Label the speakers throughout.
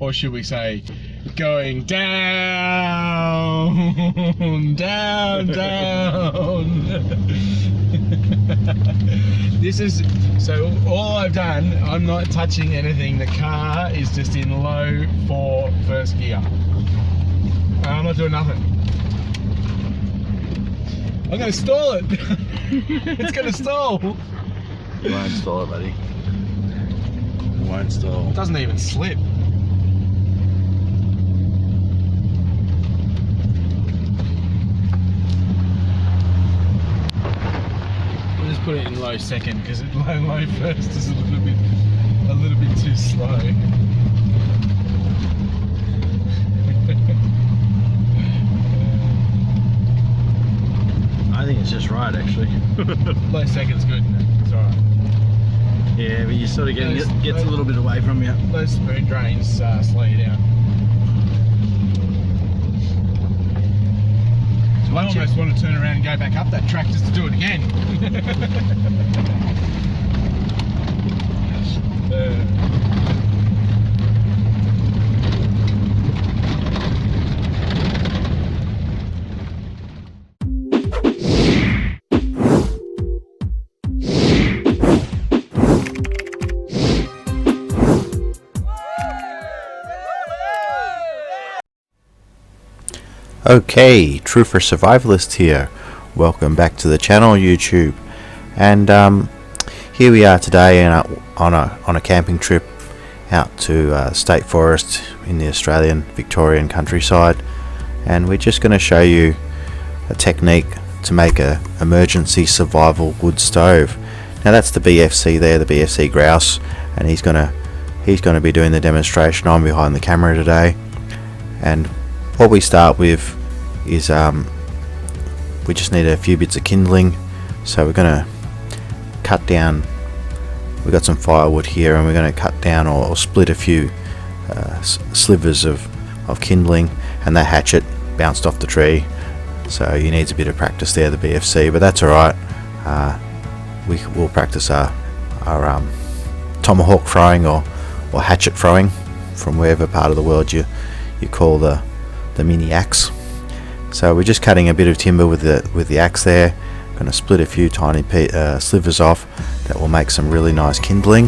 Speaker 1: or should we say going down, down, down. This is, so all I've done, I'm not touching anything. The car is just in low for first gear. I'm not doing nothing. I'm going to stall it. It's going to stall.
Speaker 2: You won't stall it, buddy. It won't stall.
Speaker 1: It doesn't even slip. We'll just put it in low second because low first is a little bit too slow.
Speaker 2: I think it's just right, actually.
Speaker 1: Low second's good. It's alright.
Speaker 2: Yeah, but you're sort of getting gets a little bit away from you.
Speaker 1: Those spoon drains slow you down. So I almost want to turn around and go back up that track just to do it again.
Speaker 3: Okay, Truther Survivalist here. Welcome back to the channel, YouTube. And here we are today on a camping trip out to State Forest in the Australian Victorian countryside, and we're just going to show you a technique to make a emergency survival wood stove. Now that's the BFC there, the BFC Grouse, and he's going to be doing the demonstration. I'm behind the camera today, and what we start with is we just need a few bits of kindling. So we're going to cut down, we've got some firewood here, and we're going to cut down or split a few slivers of kindling, and that hatchet bounced off the tree, so he needs a bit of practice there, the BFC, but that's alright. We'll practice our tomahawk throwing or hatchet throwing from wherever part of the world you call the mini axe. So we're just cutting a bit of timber with the axe there. Going to split a few tiny slivers off that will make some really nice kindling.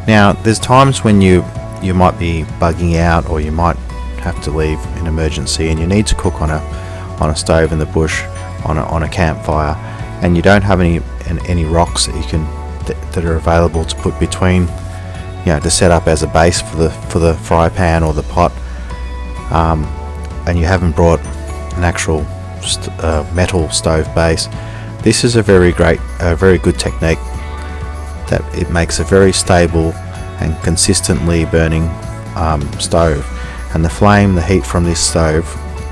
Speaker 3: Now there's times when you might be bugging out, or you might have to leave in emergency, and you need to cook on a stove in the bush on a campfire, and you don't have any rocks that are available to put between, to set up as a base for the fry pan or the pot, and you haven't brought an actual metal stove base. This is a very good technique that it makes a very stable and consistently burning stove, and the flame, the heat from this stove,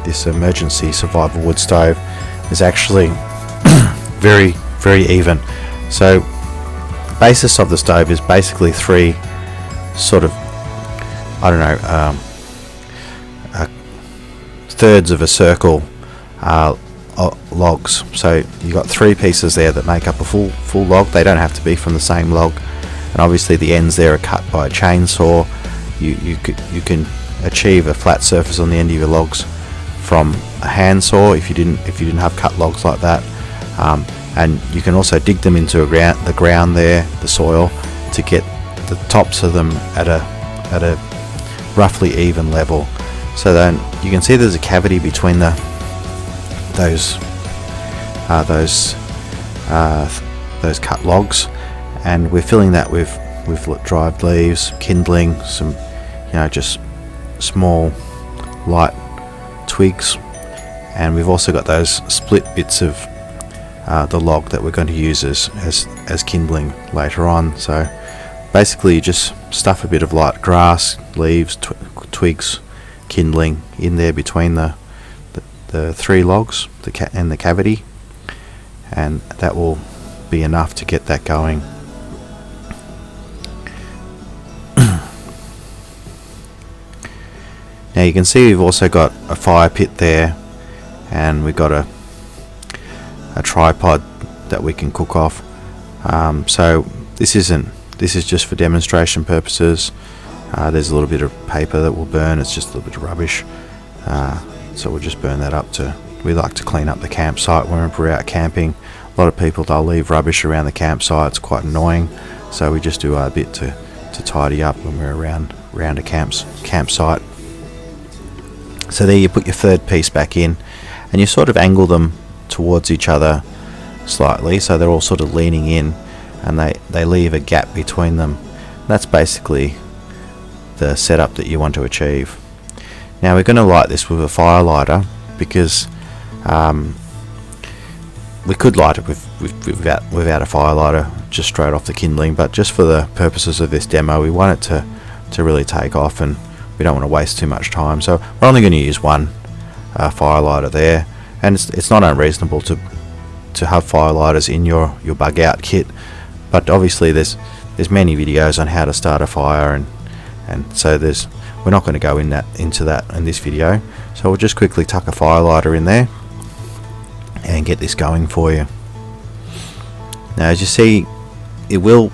Speaker 3: this emergency survival wood stove, is actually very, very even. So the basis of the stove is basically three sort of, thirds of a circle logs. So you got three pieces there that make up a full log. They don't have to be from the same log, and obviously the ends there are cut by a chainsaw. You can achieve a flat surface on the end of your logs from a handsaw if you didn't have cut logs like that, and you can also dig them into the ground there, the soil, to get the tops of them at a roughly even level. So then you can see there's a cavity between those cut logs, and we're filling that with dried leaves, kindling, some just small light twigs, and we've also got those split bits of the log that we're going to use as kindling later on. So basically you just stuff a bit of light grass, leaves, twigs, kindling in there between the three logs and the cavity, and that will be enough to get that going. Now you can see we've also got a fire pit there, and we've got a tripod that we can cook off. So this isn't this is just for demonstration purposes. There's a little bit of paper that will burn. It's just a little bit of rubbish, so we'll just burn that up. We like to clean up the campsite when we're out camping. A lot of people, they'll leave rubbish around the campsite. It's quite annoying, so we just do our bit to tidy up when we're around a campsite. So there you put your third piece back in, and you sort of angle them towards each other slightly, so they're all sort of leaning in, and they leave a gap between them. That's basically the setup that you want to achieve. Now we're going to light this with a fire lighter, because we could light it without a fire lighter, just straight off the kindling, but just for the purposes of this demo, we want it to really take off, and we don't want to waste too much time. So we're only going to use one fire lighter there, and it's not unreasonable to have fire lighters in your bug out kit, but obviously there's many videos on how to start a fire, and so we're not going to go into that in this video. So we'll just quickly tuck a fire lighter in there and get this going for you. Now, as you see, it will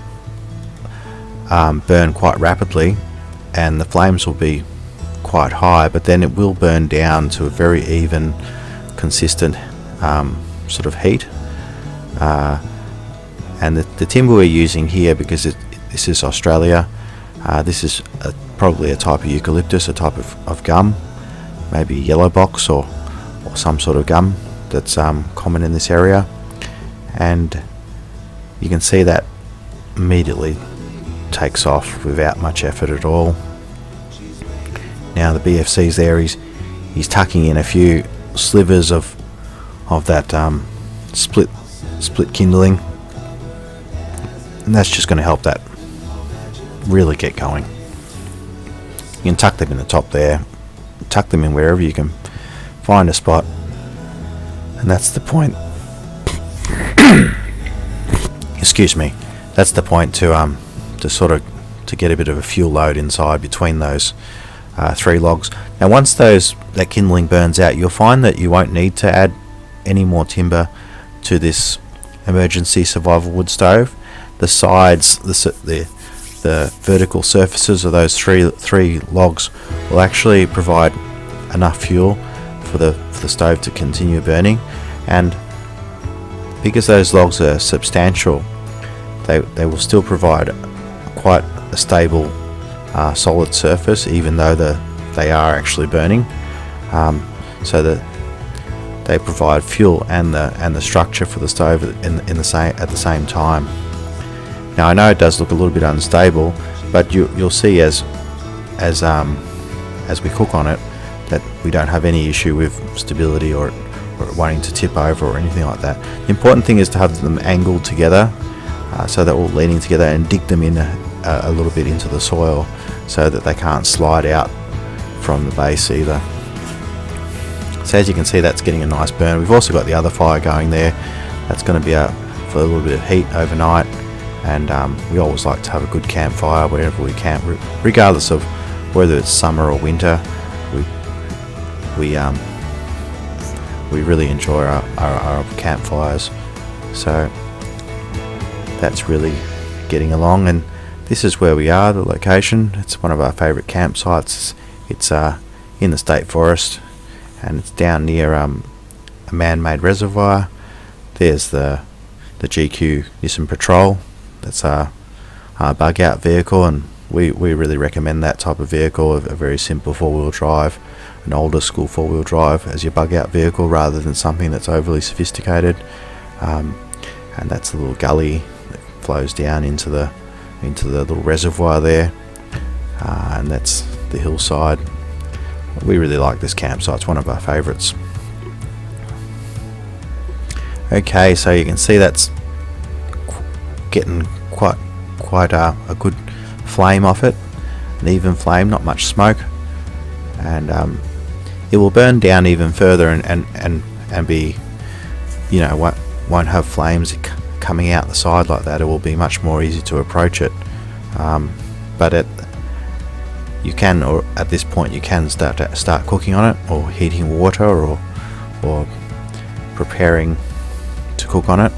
Speaker 3: burn quite rapidly, and the flames will be quite high, but then it will burn down to a very even, consistent sort of heat. And the timber we're using here, because this is Australia, this is probably a type of eucalyptus, a type of gum, maybe yellow box or some sort of gum that's common in this area. And you can see that immediately takes off without much effort at all. Now the BFC's there, he's tucking in a few slivers of that split kindling, and that's just going to help that really get going. You can tuck them in the top there, tuck them in wherever you can find a spot, and that's the point. Excuse me. That's the point to get a bit of a fuel load inside between those 3 logs. Now once that kindling burns out, you'll find that you won't need to add any more timber to this emergency survival wood stove. The sides, the vertical surfaces of those three logs will actually provide enough fuel for the stove to continue burning, and because those logs are substantial, they will still provide quite a stable solid surface, even though they are actually burning, so that they provide fuel and the structure for the stove at the same time. Now I know it does look a little bit unstable, but you'll see as we cook on it that we don't have any issue with stability or wanting to tip over or anything like that. The important thing is to have them angled together, so they're all leaning together, and dig them in a little bit into the soil so that they can't slide out from the base either. So as you can see, that's getting a nice burn. We've also got the other fire going there. That's going to be out for a little bit of heat overnight, and we always like to have a good campfire wherever we can, regardless of whether it's summer or winter. We really enjoy our campfires. So that's really getting along, and this is where we are, the location. It's one of our favourite campsites. It's in the state forest, and it's down near a man-made reservoir. There's the GQ Nissan Patrol. That's our bug out vehicle, and we really recommend that type of vehicle, a very simple 4-wheel drive, an older school 4-wheel drive as your bug out vehicle, rather than something that's overly sophisticated. And that's a little gully that flows down into the little reservoir there, and that's the hillside. We really like this campsite. It's one of our favourites. Okay, so you can see that's getting quite a good flame off it, an even flame, not much smoke, and it will burn down even further and be, won't have flames coming out the side like that. It will be much more easy to approach it, but at this point you can start cooking on it, or heating water, or preparing to cook on it.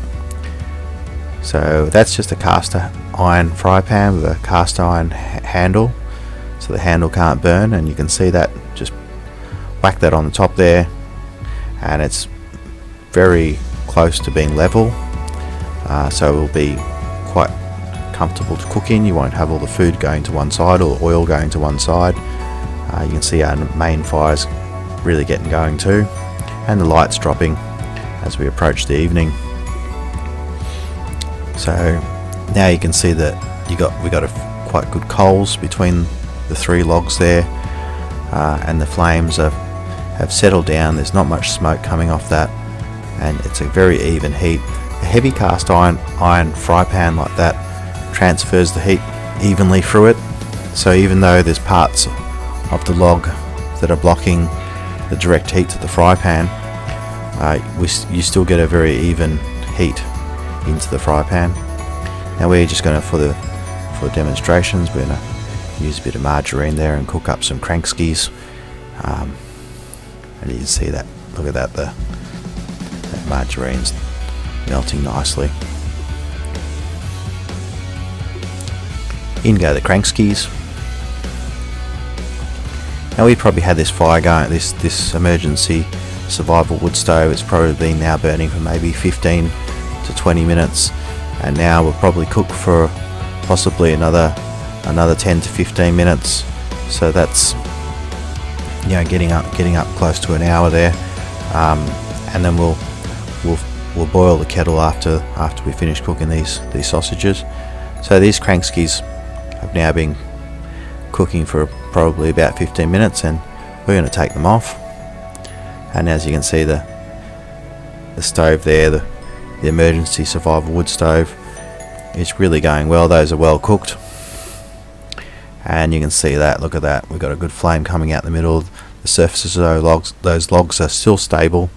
Speaker 3: So that's just a cast iron fry pan with a cast iron handle, so the handle can't burn, and you can see that. Just whack that on the top there, and it's very close to being level, so it will be quite comfortable to cook in. You won't have all the food going to one side or oil going to one side. You can see our main fire's really getting going too, and the lights dropping as we approach the evening. So now you can see that we got quite good coals between the 3 logs there, and the flames have settled down. There's not much smoke coming off that, and it's a very even heat. A heavy cast iron fry pan like that transfers the heat evenly through it, so even though there's parts of the log that are blocking the direct heat to the fry pan, you still get a very even heat into the fry pan. Now we're just going to, for demonstrations, we're going to use a bit of margarine there and cook up some crankskis, and you can see that, look at that, that margarine's melting nicely. In go the crankskis. Now we probably had this fire going, this emergency survival wood stove, it's probably been now burning for maybe 15 to 20 minutes, and now we'll probably cook for possibly another 10 to 15 minutes. So that's, you know, getting up close to an hour there, and then we'll boil the kettle after we finish cooking these sausages. So these crankskis have now been cooking for probably about 15 minutes, and we're going to take them off. And as you can see, the stove there, the emergency survival wood stove, is really going well. Those are well cooked, and you can see that, look at that, we've got a good flame coming out the middle. The surfaces of those logs are still stable,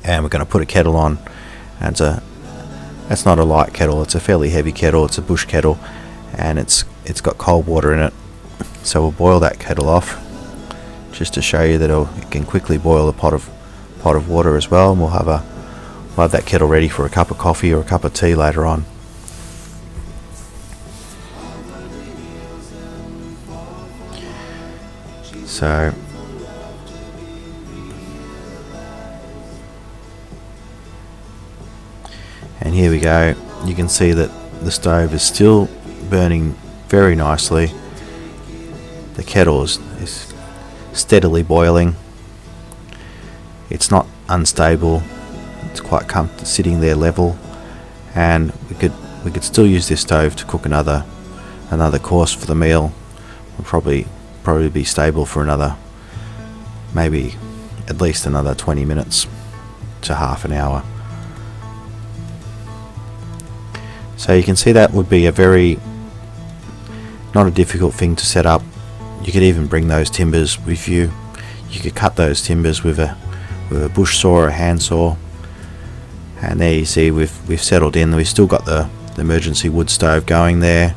Speaker 3: and we're going to put a kettle on, and that's not a light kettle, it's a fairly heavy kettle, it's a bush kettle, and it's got cold water in it. So we'll boil that kettle off just to show you that it can quickly boil a pot of water as well, and we'll have that kettle ready for a cup of coffee or a cup of tea later on. So and here we go, you can see that the stove is still burning very nicely. The kettle is steadily boiling. It's not unstable, it's quite sitting there level, and we could still use this stove to cook another course for the meal. We'll probably be stable for maybe at least another 20 minutes to half an hour. So you can see that would be not a difficult thing to set up. You could even bring those timbers with you. You could cut those timbers with a bush saw or a hand saw. And there you see we've settled in. We've still got the emergency wood stove going there,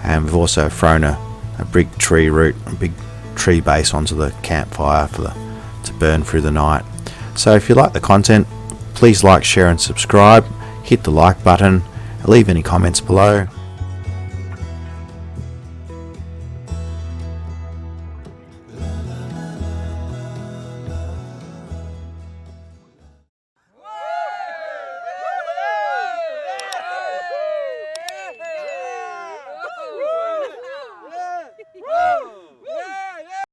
Speaker 3: and we've also thrown a big tree root, a big tree base onto the campfire to burn through the night. So if you like the content, please like, share and subscribe. Hit the like button. Leave any comments below.